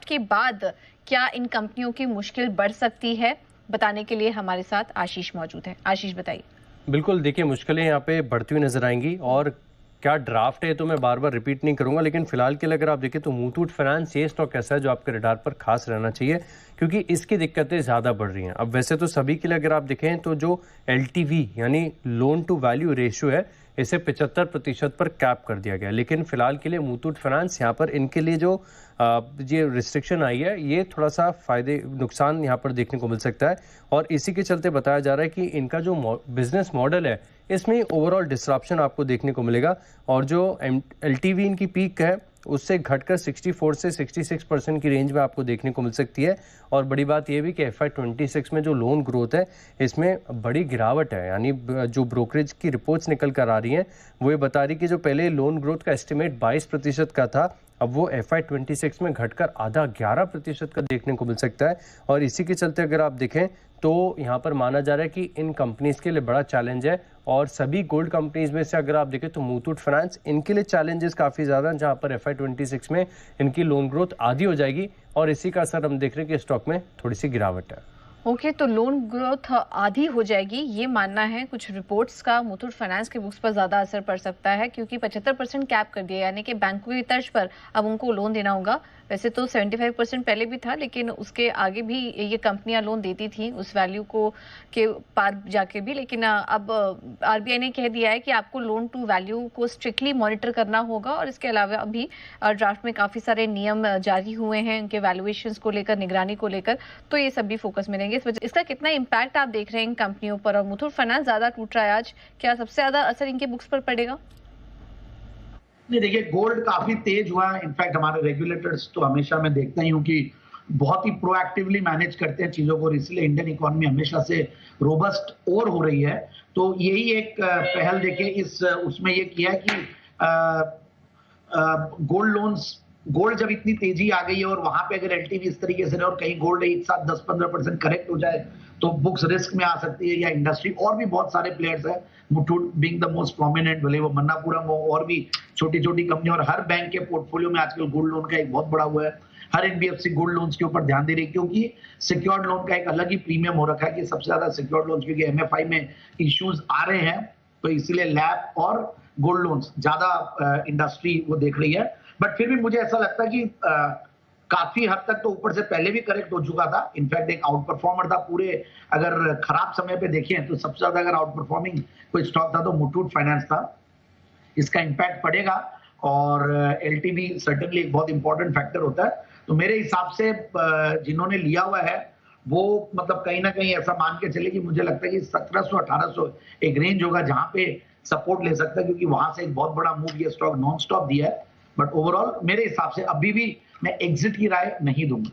Draft के बाद क्या इन कंपनियों की मुश्किल बढ़ सकती है? बताने के लिए हमारे साथ आशीष मौजूद है। आशीष बताइए। बिल्कुल, देखिए मुश्किलें यहाँ पे बढ़ती हुई नजर आएंगी और क्या ड्राफ्ट है तो मैं बार बार रिपीट नहीं करूंगा, लेकिन फिलहाल के लिए अगर आप देखें तो मुथूट फाइनेंस ये स्टॉक ऐसा है जो आपके रडार पर खास रहना चाहिए, क्योंकि इसकी दिक्कतें ज़्यादा बढ़ रही हैं। अब वैसे तो सभी के लिए अगर आप देखें तो जो LTV यानी लोन टू वैल्यू रेशियो है, इसे 75% पर कैप कर दिया गया, लेकिन फिलहाल के लिए मुथूट फाइनेंस यहाँ पर इनके लिए जो ये रिस्ट्रिक्शन आई है, ये थोड़ा सा फायदे नुकसान यहाँ पर देखने को मिल सकता है। और इसी के चलते बताया जा रहा है कि इनका जो बिजनेस मॉडल है, इसमें ओवरऑल डिसरप्शन आपको देखने को मिलेगा और जो LTV इनकी पीक है उससे घटकर 64 से 66% की रेंज में आपको देखने को मिल सकती है। और बड़ी बात यह भी कि FY26 में जो लोन ग्रोथ है, इसमें बड़ी गिरावट है। यानी जो ब्रोकरेज की रिपोर्ट्स निकल कर आ रही हैं वो ये बता रही कि जो पहले लोन ग्रोथ का एस्टिमेट 22% का था, अब वो FY26 में घटकर आधा 11% का देखने को मिल सकता है। और इसी के चलते अगर आप देखें तो यहाँ पर माना जा रहा है कि इन कंपनीज के लिए बड़ा चैलेंज है। और सभी गोल्ड कंपनीज में से अगर आप देखें तो मुथूट फाइनेंस, इनके लिए चैलेंजेस काफ़ी ज़्यादा हैं, जहाँ पर FY26 में इनकी लोन ग्रोथ आधी हो जाएगी और इसी का असर हम देख रहे हैं कि स्टॉक में थोड़ी सी गिरावट है। ओके, तो लोन ग्रोथ आधी हो जाएगी, ये मानना है कुछ रिपोर्ट्स का। मुथूट फाइनेंस के बुक्स पर ज़्यादा असर पड़ सकता है क्योंकि 75% कैप कर दिया, यानी कि बैंकों की तर्ज पर अब उनको लोन देना होगा। वैसे तो 75% पहले भी था, लेकिन उसके आगे भी ये कंपनियां लोन देती थी उस वैल्यू को के पार जाके भी। लेकिन अब RBI ने कह दिया है कि आपको लोन टू वैल्यू को स्ट्रिक्टली मॉनिटर करना होगा। और इसके अलावा अभी ड्राफ्ट में काफ़ी सारे नियम जारी हुए हैं उनके वैल्यूएशंस को लेकर, निगरानी को लेकर, तो ये सब भी फोकस में रहेंगे। इस वजह इसका कितना इम्पैक्ट आप देख रहे हैं इन कंपनियों पर? और मुथूट फाइनेंस ज़्यादा टूट रहा है आज, क्या सबसे ज़्यादा असर इनके बुक्स पर पड़ेगा? नहीं, देखिए गोल्ड काफी तेज हुआ है। इनफैक्ट हमारे रेगुलेटर्स तो हमेशा मैं देखता ही हूँ कि बहुत ही प्रोएक्टिवली मैनेज करते हैं चीजों को, इसलिए इंडियन इकोनॉमी हमेशा से रोबस्ट और हो रही है। तो यही एक पहल देखिए इस उसमें ये किया है कि गोल्ड लोन्स, गोल्ड जब इतनी तेजी आ गई है और वहां पे अगर LTV इस तरीके से रहे और कहीं गोल्ड एक साथ 10-15% करेक्ट हो जाए तो बुक्स रिस्क में आ सकती है, या इंडस्ट्री और भी बहुत सारे प्लेयर्स हैं, Muthoot being the most prominent, भले वो मन्नापुरम हो और भी छोटी छोटी कंपनी। और हर बैंक के पोर्टफोलियो में आजकल गोल्ड लोन का एक बहुत बड़ा हुआ है। हर NBFC गोल्ड लोन्स के ऊपर ध्यान दे रही है, क्योंकि सिक्योर्ड लोन का एक अलग ही प्रीमियम हो रखा है कि सबसे ज्यादा सिक्योर्ड लोन्स, क्योंकि MFI में इश्यूज आ रहे हैं, तो इसीलिए लैब और गोल्ड लोन्स ज्यादा इंडस्ट्री वो देख रही है। बट फिर भी मुझे ऐसा लगता है कि काफी हद तक तो ऊपर से पहले भी करेक्ट हो चुका था। इनफैक्ट एक आउट परफॉर्मर था पूरे, अगर खराब समय पे देखें तो सबसे ज्यादा अगर आउट परफॉर्मिंग कोई स्टॉक था तो मुथूट फाइनेंस था। इसका इम्पैक्ट पड़ेगा और LTV सर्टेनली एक बहुत इंपॉर्टेंट फैक्टर होता है। तो मेरे हिसाब से जिन्होंने लिया हुआ है वो मतलब कहीं ना कहीं ऐसा मान के चले कि मुझे लगता है कि 1700-1800 एक रेंज होगा जहां पे सपोर्ट ले सकता है, क्योंकि वहां से एक बहुत बड़ा मूव ये स्टॉक नॉन स्टॉप दिया है। बट ओवरऑल मेरे हिसाब से अभी भी मैं एग्जिट की राय नहीं दूंगा।